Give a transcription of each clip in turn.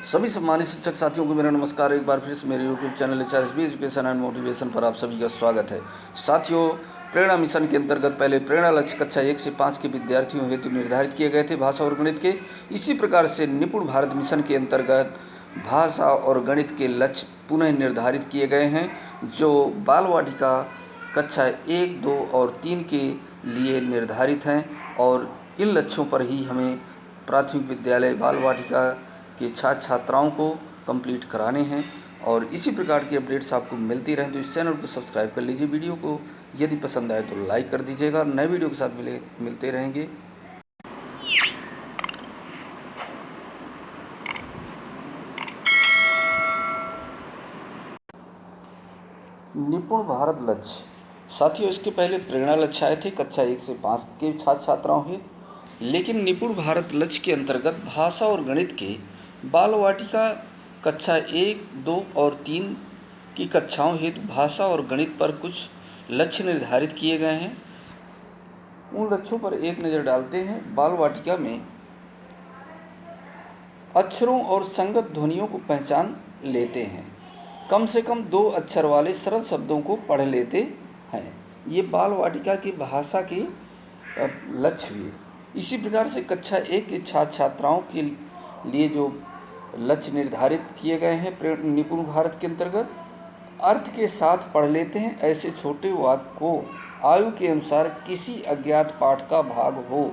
सभी सम्मानित शिक्षक साथियों को मेरा नमस्कार। एक बार फिर से मेरे YouTube channel HRSB education and motivation पर आप सभी का स्वागत है। साथियों, प्रेरणा मिशन के अंतर्गत पहले प्रेरणा लक्ष्य कक्षा 1 से 5 के विद्यार्थियों हेतु निर्धारित किए गए थे भाषा और गणित के। इसी प्रकार से निपुण भारत मिशन के अंतर्गत भाषा और गणित के लक्ष्य पुनः निर्धारित किए गए हैं, जो बाल वाटिका कक्षा 1, 2 और 3 के लिए निर्धारित हैं। और इन लक्ष्यों पर ही हमें प्राथमिक विद्यालय बाल वाटिका के छात्र छात्राओं को कंप्लीट कराने हैं। और इसी प्रकार की अपडेट्स आपको मिलती रहें तो इस चैनल को सब्सक्राइब कर लीजिए। वीडियो को यदि पसंद आए तो लाइक कर दीजिएगा। नए वीडियो के साथ मिलते रहेंगे। निपुण भारत लक्ष्य साथियों, इसके पहले प्रेरणा लक्ष्य आए थे कक्षा 1 से 5 के छात्र छात्राओं हेतु, लेकिन निपुण भारत लक्ष्य के अंतर्गत भाषा और गणित के बाल वाटिका कक्षा 1, 2 और 3 की कक्षाओं हेतु भाषा और गणित पर कुछ लक्ष्य निर्धारित किए गए हैं। उन लक्ष्यों पर एक नज़र डालते हैं। बाल वाटिका में अक्षरों और संगत ध्वनियों को पहचान लेते हैं, कम से कम 2 अक्षर वाले सरल शब्दों को पढ़ लेते हैं। ये बाल वाटिका की भाषा के लक्ष्य हुए। इसी प्रकार से कक्षा 1 के छात्र छात्राओं के लिए जो लक्ष्य निर्धारित किए गए हैं निपुण भारत के अंतर्गत, अर्थ के साथ पढ़ लेते हैं। ऐसे छोटे वाक्य को आयु के अनुसार किसी अज्ञात पाठ का भाग हो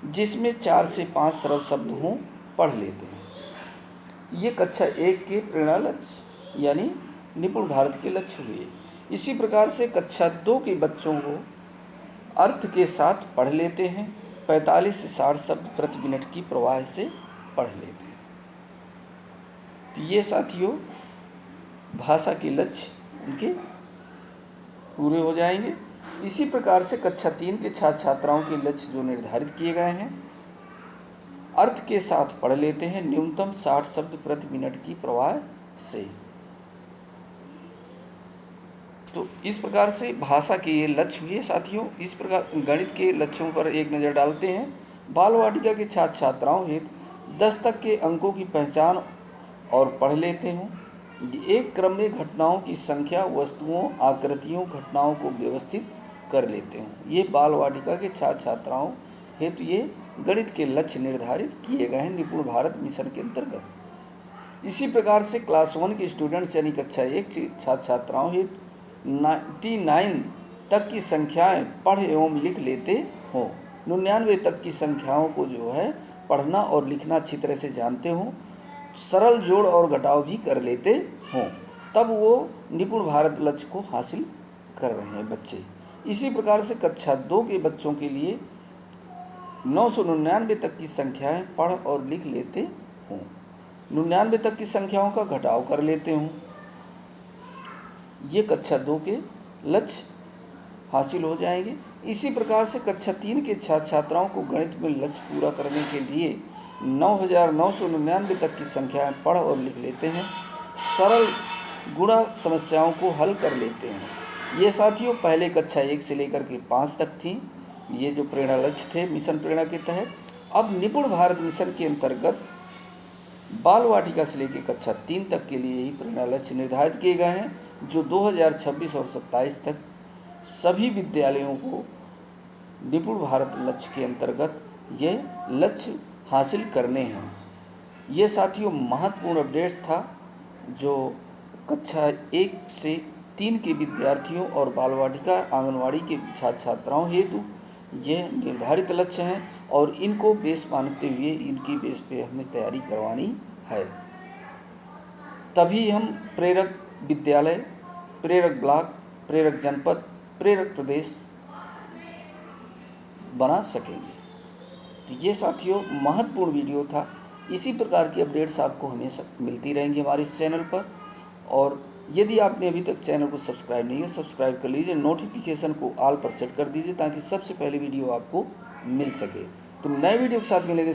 जिसमें 4 से 5 सरल शब्द हों, पढ़ लेते हैं। ये कक्षा 1 के प्रेरणा लक्ष्य यानी निपुण भारत के लक्ष्य हुए। इसी प्रकार से कक्षा 2 के बच्चों को अर्थ के साथ पढ़ लेते हैं। 45 से 60 शब्द प्रति मिनट की प्रवाह से पढ़ लेते हैं। तो ये साथियों भाषा के लक्ष्य उनके पूरे हो जाएंगे। इसी प्रकार से कक्षा 3 के छात्र छात्राओं के लक्ष्य जो निर्धारित किए गए हैं, अर्थ के साथ पढ़ लेते हैं न्यूनतम 60 शब्द प्रति मिनट की प्रवाह से। तो इस प्रकार से भाषा के ये लक्ष्य हुए साथियों। इस प्रकार गणित के लक्ष्यों पर एक नज़र डालते हैं। बाल वाटिका के छात्र छात्राओं हेतु 10 तक के अंकों की पहचान और पढ़ लेते हों। एक क्रम में घटनाओं की संख्या, वस्तुओं, आकृतियों, घटनाओं को व्यवस्थित कर लेते हों। ये बाल वाटिका के छात्र छात्राओं हेतु ये गणित के लक्ष्य निर्धारित किए गए हैं निपुण भारत मिशन के अंतर्गत। इसी प्रकार से क्लास 1 के स्टूडेंट्स यानी कक्षा 1 के छात्र छात्राओं हेतु 99 तक की संख्याएं पढ़ एवं लिख लेते हों। 99 तक की संख्याओं को जो है पढ़ना और लिखना अच्छी तरह से जानते हों, सरल जोड़ और घटाव भी कर लेते हों, तब वो निपुण भारत लक्ष्य को हासिल कर रहे हैं बच्चे। इसी प्रकार से कक्षा 2 के बच्चों के लिए 999 तक की संख्याएं पढ़ और लिख लेते हों, 99 तक की संख्याओं का घटाव कर लेते हों। ये कक्षा 2 के लक्ष्य हासिल हो जाएंगे। इसी प्रकार से कक्षा 3 के छात्र छात्राओं को गणित में लक्ष्य पूरा करने के लिए 9999 तक की संख्याएं पढ़ और लिख लेते हैं, सरल गुणा समस्याओं को हल कर लेते हैं। ये साथियों पहले कक्षा 1 से लेकर के 5 तक थी, ये जो प्रेरणा लक्ष्य थे मिशन प्रेरणा के तहत। अब निपुण भारत मिशन के अंतर्गत बाल वाटिका से लेकर कक्षा 3 तक के लिए ही प्रेरणा लक्ष्य निर्धारित किए गए हैं, जो 2026 और 27 तक सभी विद्यालयों को निपुण भारत लक्ष्य के अंतर्गत ये लक्ष्य हासिल करने हैं। ये साथियों महत्वपूर्ण अपडेट था जो कक्षा 1 से 3 के विद्यार्थियों और बाल वाटिका आंगनवाड़ी के छात्र छात्राओं हेतु यह निर्धारित लक्ष्य हैं और इनको बेस मानते हुए इनकी बेस पे हमें तैयारी करवानी है। तभी हम प्रेरक विद्यालय, प्रेरक ब्लॉक, प्रेरक जनपद, प्रेरक प्रदेश बना सकेंगे। तो ये साथियों महत्वपूर्ण वीडियो था। इसी प्रकार की अपडेट्स आपको हमेशा मिलती रहेंगी हमारे इस चैनल पर। और यदि आपने अभी तक चैनल को सब्सक्राइब नहीं है, सब्सक्राइब कर लीजिए, नोटिफिकेशन को ऑल पर सेट कर दीजिए ताकि सबसे पहले वीडियो आपको मिल सके। तो नए वीडियो के साथ मिलेंगे।